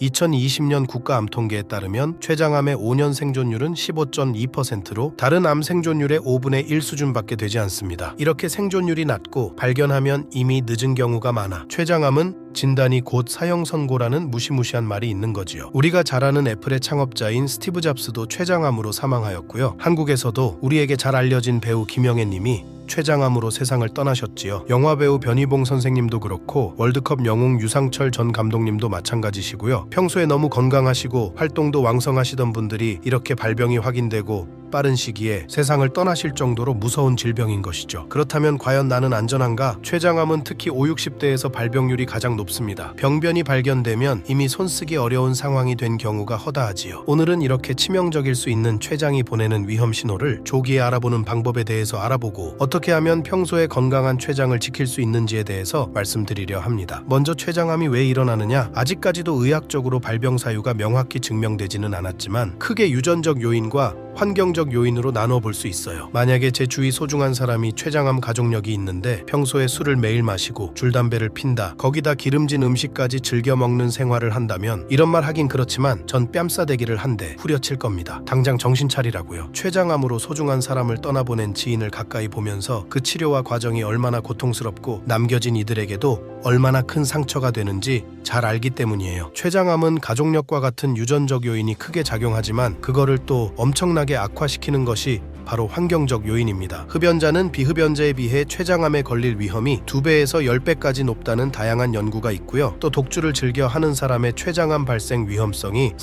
2020년 국가암통계에 따르면 췌장암의 5년 생존율은 15.2%로 다른 암 생존율의 5분의 1 수준밖에 되지 않습니다. 이렇게 생존율이 낮고 발견하면 이미 늦은 경우가 많아 췌장암은 진단이 곧 사형 선고라는 무시무시한 말이 있는 거지요. 우리가 잘 아는 애플의 창업자인 스티브 잡스도 췌장암으로 사망하였고요. 한국에서도 우리에게 잘 알려진 배우 김영애 님이 췌장암으로 세상을 떠나셨지요. 영화배우 변희봉 선생님도 그렇고 월드컵 영웅 유상철 전 감독님도 마찬가지시고요. 평소에 너무 건강하시고 활동도 왕성하시던 분들이 이렇게 발병이 확인되고 빠른 시기에 세상을 떠나실 정도로 무서운 질병인 것이죠. 그렇다면 과연 나는 안전한가? 췌장암은 특히 50, 60대에서 발병률이 가장 높습니다. 병변이 발견되면 이미 손쓰기 어려운 상황이 된 경우가 허다하지요. 오늘은 이렇게 치명적일 수 있는 췌장이 보내는 위험 신호를 조기에 알아보는 방법에 대해서 알아보고 어떻게 하면 평소에 건강한 췌장을 지킬 수 있는지에 대해서 말씀드리려 합니다. 먼저 췌장암이 왜 일어나느냐? 아직까지도 의학적으로 발병 사유가 명확히 증명되지는 않았지만 크게 유전적 요인과 환경적 요인으로 나눠 볼 수 있어요. 만약에 제 주위 소중한 사람이 췌장암 가족력이 있는데 평소에 술을 매일 마시고 줄담배를 핀다, 거기다 기름진 음식까지 즐겨 먹는 생활을 한다면 이런 말 하긴 그렇지만 전 뺨싸대기를 한 대 후려칠 겁니다. 당장 정신 차리라고요. 췌장암으로 소중한 사람을 떠나보낸 지인을 가까이 보면서 그 치료와 과정이 얼마나 고통스럽고 남겨진 이들에게도 얼마나 큰 상처가 되는지 잘 알기 때문이에요. 췌장암은 가족력과 같은 유전적 요인이 크게 작용하지만 그거를 또 엄청나게 악화시키는 것이 바로 환경적 요인입니다. 흡연자는 비흡연자에 비해 췌장암에 걸릴 위험이 2배에서 10배까지 높다는 다양한 연구가 있고요. 또 독주를 즐겨 하는 사람의 췌장암 발생 위험성이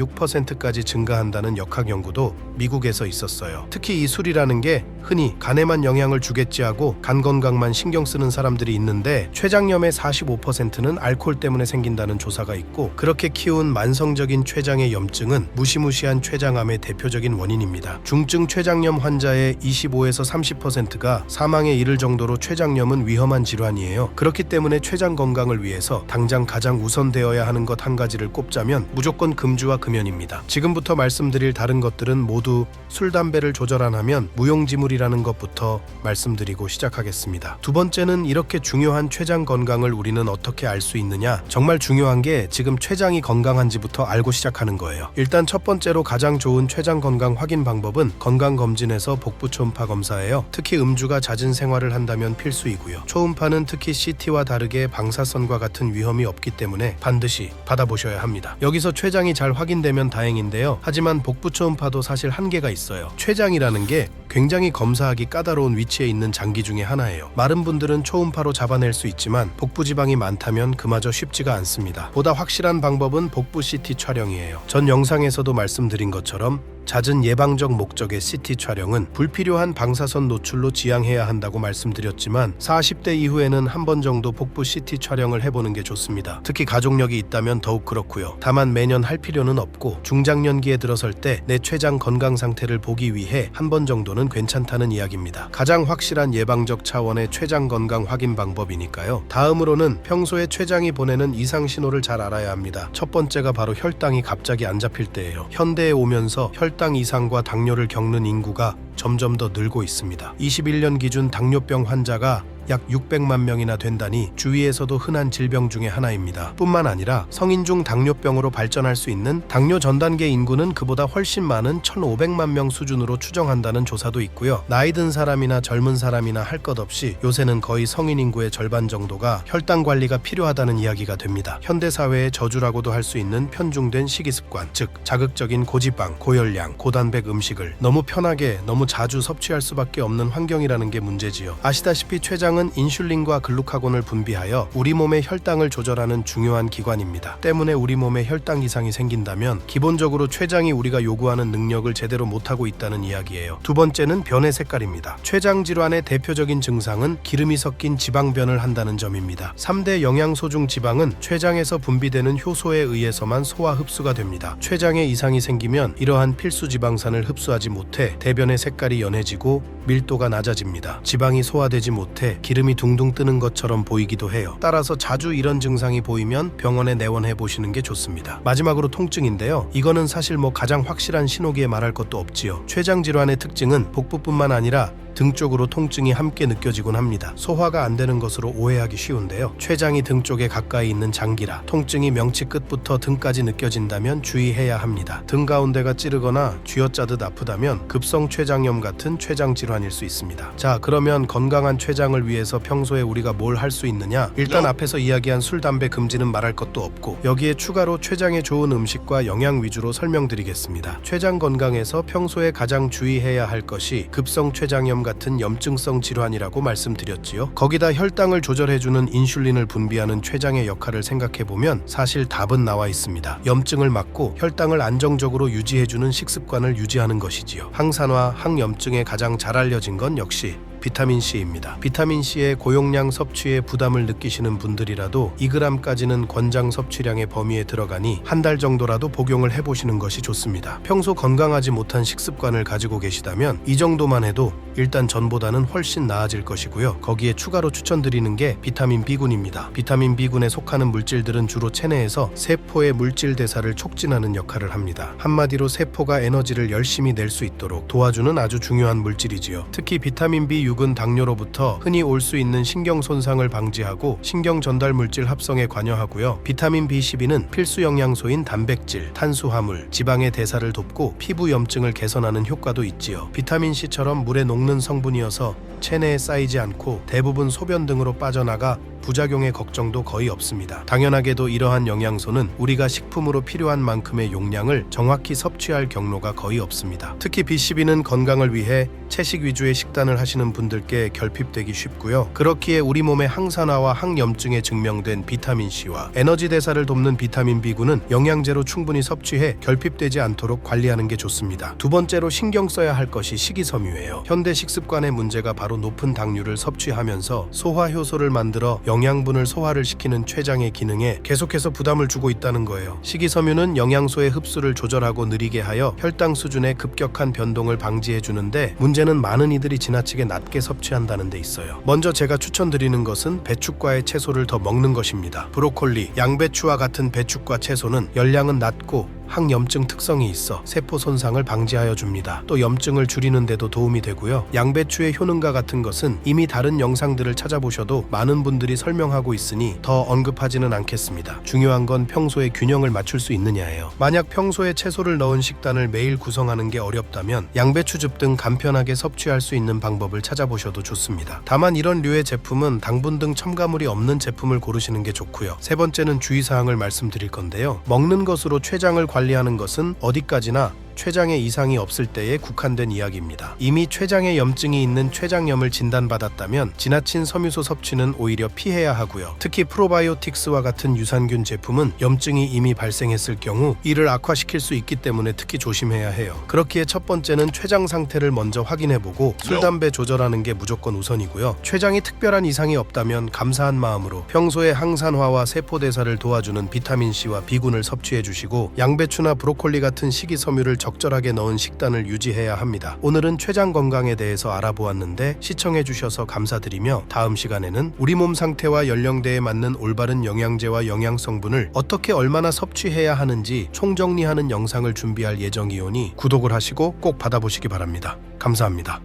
36%까지 증가한다는 역학 연구도 미국에서 있었어요. 특히 이 술이라는 게 흔히 간에만 영향을 주겠지 하고 간 건강만 신경 쓰는 사람들이 있는데 췌장염의 45%는 알코올 때문에 생긴다는 조사가 있고 그렇게 키운 만성적인 췌장의 염증은 무시무시한 췌장암의 대표적인 원인입니다. 중증 췌장염 환자의 25에서 30%가 사망에 이를 정도로 췌장염은 위험한 질환이에요. 그렇기 때문에 췌장 건강을 위해서 당장 가장 우선되어야 하는 것 한 가지를 꼽자면 무조건 금주와 금연입니다. 지금부터 말씀드릴 다른 것들은 모두 술, 담배를 조절 안 하면 무용지물이라는 것부터 말씀드리고 시작하겠습니다. 두 번째는 이렇게 중요한 췌장 건강을 우리는 어떻게 알 수 있느냐? 정말 중요한 게 지금 췌장이 건강한지부터 알고 시작하는 거예요. 일단 첫 번째로 가장 좋은 췌장 건강 확인 방법은 건강검진에서 복부 초음파 검사예요. 특히 음주가 잦은 생활을 한다면 필수이고요. 초음파는 특히 CT와 다르게 방사선과 같은 위험이 없기 때문에 반드시 받아보셔야 합니다. 여기서 췌장이 잘 확인되면 다행인데요. 하지만 복부 초음파도 사실 한계가 있어요. 췌장이라는 게 굉장히 검사하기 까다로운 위치에 있는 장기 중에 하나예요. 마른 분들은 초음파로 잡아낼 수 있지만 복부 지방이 많다면 그마저 쉽지가 않습니다. 보다 확실한 방법은 복부 CT 촬영이에요. 전 영상에서도 말씀드린 것처럼 잦은 예방적 목적의 CT 촬영은 불필요한 방사선 노출로 지양해야 한다고 말씀드렸지만 40대 이후에는 한 번 정도 복부 CT 촬영을 해보는 게 좋습니다. 특히 가족력이 있다면 더욱 그렇고요. 다만 매년 할 필요는 없고 중장년기에 들어설 때 내 췌장 건강 상태를 보기 위해 한 번 정도는 괜찮다는 이야기입니다. 가장 확실한 예방적 차원의 췌장 건강 확인 방법이니까요. 다음으로는 평소에 췌장이 보내는 이상 신호를 잘 알아야 합니다. 첫 번째가 바로 혈당이 갑자기 안 잡힐 때예요. 현대에 오면서 혈당 이상과 당뇨를 겪는 인구가 점점 더 늘고 있습니다. 21년 기준 당뇨병 환자가 약 600만 명이나 된다니 주위에서도 흔한 질병 중에 하나입니다. 뿐만 아니라 성인 중 당뇨병으로 발전할 수 있는 당뇨 전 단계 인구는 그보다 훨씬 많은 1,500만 명 수준으로 추정한다는 조사도 있고요. 나이 든 사람이나 젊은 사람이나 할 것 없이 요새는 거의 성인 인구의 절반 정도가 혈당 관리가 필요하다는 이야기가 됩니다. 현대 사회의 저주라고도 할 수 있는 편중된 식이습관, 즉 자극적인 고지방, 고열량, 고단백 음식을 너무 편하게 너무 자주 섭취할 수밖에 없는 환경이라는 게 문제지요. 아시다시피 췌장은 인슐린과 글루카곤을 분비하여 우리 몸의 혈당을 조절하는 중요한 기관입니다. 때문에 우리 몸에 혈당 이상이 생긴다면 기본적으로 췌장이 우리가 요구하는 능력을 제대로 못하고 있다는 이야기예요. 두 번째는 변의 색깔입니다. 췌장 질환의 대표적인 증상은 기름이 섞인 지방변을 한다는 점입니다. 3대 영양소 중 지방은 췌장에서 분비되는 효소에 의해서만 소화 흡수가 됩니다. 췌장에 이상이 생기면 이러한 필수 지방산을 흡수하지 못해 대변의 색깔이 연해지고 밀도가 낮아집니다. 지방이 소화되지 못해 기름이 둥둥 뜨는 것처럼 보이기도 해요. 따라서 자주 이런 증상이 보이면 병원에 내원해 보시는 게 좋습니다. 마지막으로 통증인데요. 이거는 사실 가장 확실한 신호기에 말할 것도 없지요. 췌장 질환의 특징은 복부뿐만 아니라 등 쪽으로 통증이 함께 느껴지곤 합니다. 소화가 안 되는 것으로 오해하기 쉬운데요. 췌장이 등 쪽에 가까이 있는 장기라 통증이 명치 끝부터 등까지 느껴진다면 주의해야 합니다. 등 가운데가 찌르거나 쥐어짜듯 아프다면 급성 췌장염 같은 췌장 질환일 수 있습니다. 자, 그러면 건강한 췌장을 위해서 평소에 우리가 뭘 할 수 있느냐? 일단 앞에서 이야기한 술, 담배 금지는 말할 것도 없고 여기에 추가로 췌장에 좋은 음식과 영양 위주로 설명드리겠습니다. 췌장 건강에서 평소에 가장 주의해야 할 것이 급성 췌장염 같은 염증성 질환이라고 말씀드렸지요. 거기다 혈당을 조절해주는 인슐린을 분비하는 췌장의 역할을 생각해보면 사실 답은 나와 있습니다. 염증을 막고 혈당을 안정적으로 유지해주는 식습관을 유지하는 것이지요. 항산화, 항염증에 가장 잘 알려진 건 역시 비타민C입니다. 비타민C의 고용량 섭취에 부담을 느끼시는 분들이라도 2g까지는 권장 섭취량의 범위에 들어가니 한 달 정도라도 복용을 해보시는 것이 좋습니다. 평소 건강하지 못한 식습관을 가지고 계시다면 이 정도만 해도 일단 전보다는 훨씬 나아질 것이고요. 거기에 추가로 추천드리는 게 비타민 B군입니다. 비타민 B군에 속하는 물질들은 주로 체내에서 세포의 물질 대사를 촉진하는 역할을 합니다. 한마디로 세포가 에너지를 열심히 낼 수 있도록 도와주는 아주 중요한 물질이지요. 특히 비타민 B6은 당뇨로부터 흔히 올 수 있는 신경 손상을 방지하고 신경 전달 물질 합성에 관여하고요. 비타민 B12는 필수 영양소인 단백질, 탄수화물, 지방의 대사를 돕고 피부 염증을 개선하는 효과도 있지요. 비타민 C처럼 물에 녹는 성분이어서 체내에 쌓이지 않고 대부분 소변 등으로 빠져나가 부작용의 걱정도 거의 없습니다. 당연하게도 이러한 영양소는 우리가 식품으로 필요한 만큼의 용량을 정확히 섭취할 경로가 거의 없습니다. 특히 B12는 건강을 위해 채식 위주의 식단을 하시는 분들께 결핍되기 쉽고요. 그렇기에 우리 몸의 항산화와 항염증에 증명된 비타민C와 에너지 대사를 돕는 비타민 B군은 영양제로 충분히 섭취해 결핍되지 않도록 관리하는 게 좋습니다. 두 번째로 신경 써야 할 것이 식이섬유예요. 현대 식습관의 문제가 바로 높은 당류를 섭취하면서 소화 효소를 만들어 영양분을 소화를 시키는 췌장의 기능에 계속해서 부담을 주고 있다는 거예요. 식이섬유는 영양소의 흡수를 조절하고 느리게 하여 혈당 수준의 급격한 변동을 방지해 주는데 문제는 많은 이들이 지나치게 낮게 섭취한다는 데 있어요. 먼저 제가 추천드리는 것은 배축과의 채소를 더 먹는 것입니다. 브로콜리, 양배추와 같은 배축과 채소는 열량은 낮고 항염증 특성이 있어 세포 손상을 방지하여 줍니다. 또 염증을 줄이는 데도 도움이 되고요. 양배추의 효능과 같은 것은 이미 다른 영상들을 찾아보셔도 많은 분들이 설명하고 있으니 더 언급하지는 않겠습니다. 중요한 건 평소에 균형을 맞출 수 있느냐예요. 만약 평소에 채소를 넣은 식단을 매일 구성하는 게 어렵다면 양배추즙 등 간편하게 섭취할 수 있는 방법을 찾아보셔도 좋습니다. 다만 이런 류의 제품은 당분 등 첨가물이 없는 제품을 고르시는 게 좋고요. 세 번째는 주의사항을 말씀드릴 건데요. 먹는 것으로 췌장을 관리하는 것은 어디까지나 췌장에 이상이 없을 때에 국한된 이야기입니다. 이미 췌장에 염증이 있는 췌장염을 진단받았다면 지나친 섬유소 섭취는 오히려 피해야 하고요. 특히 프로바이오틱스와 같은 유산균 제품은 염증이 이미 발생했을 경우 이를 악화시킬 수 있기 때문에 특히 조심해야 해요. 그렇기에 첫 번째는 췌장 상태를 먼저 확인해보고 술, 담배 조절하는 게 무조건 우선이고요. 췌장이 특별한 이상이 없다면 감사한 마음으로 평소에 항산화와 세포대사를 도와주는 비타민C와 B군을 섭취해주시고 양배추나 브로콜리 같은 식이섬유를 적절하게 넣은 식단을 유지해야 합니다. 오늘은 췌장 건강에 대해서 알아보았는데 시청해주셔서 감사드리며 다음 시간에는 우리 몸 상태와 연령대에 맞는 올바른 영양제와 영양성분을 어떻게 얼마나 섭취해야 하는지 총정리하는 영상을 준비할 예정이오니 구독을 하시고 꼭 받아보시기 바랍니다. 감사합니다.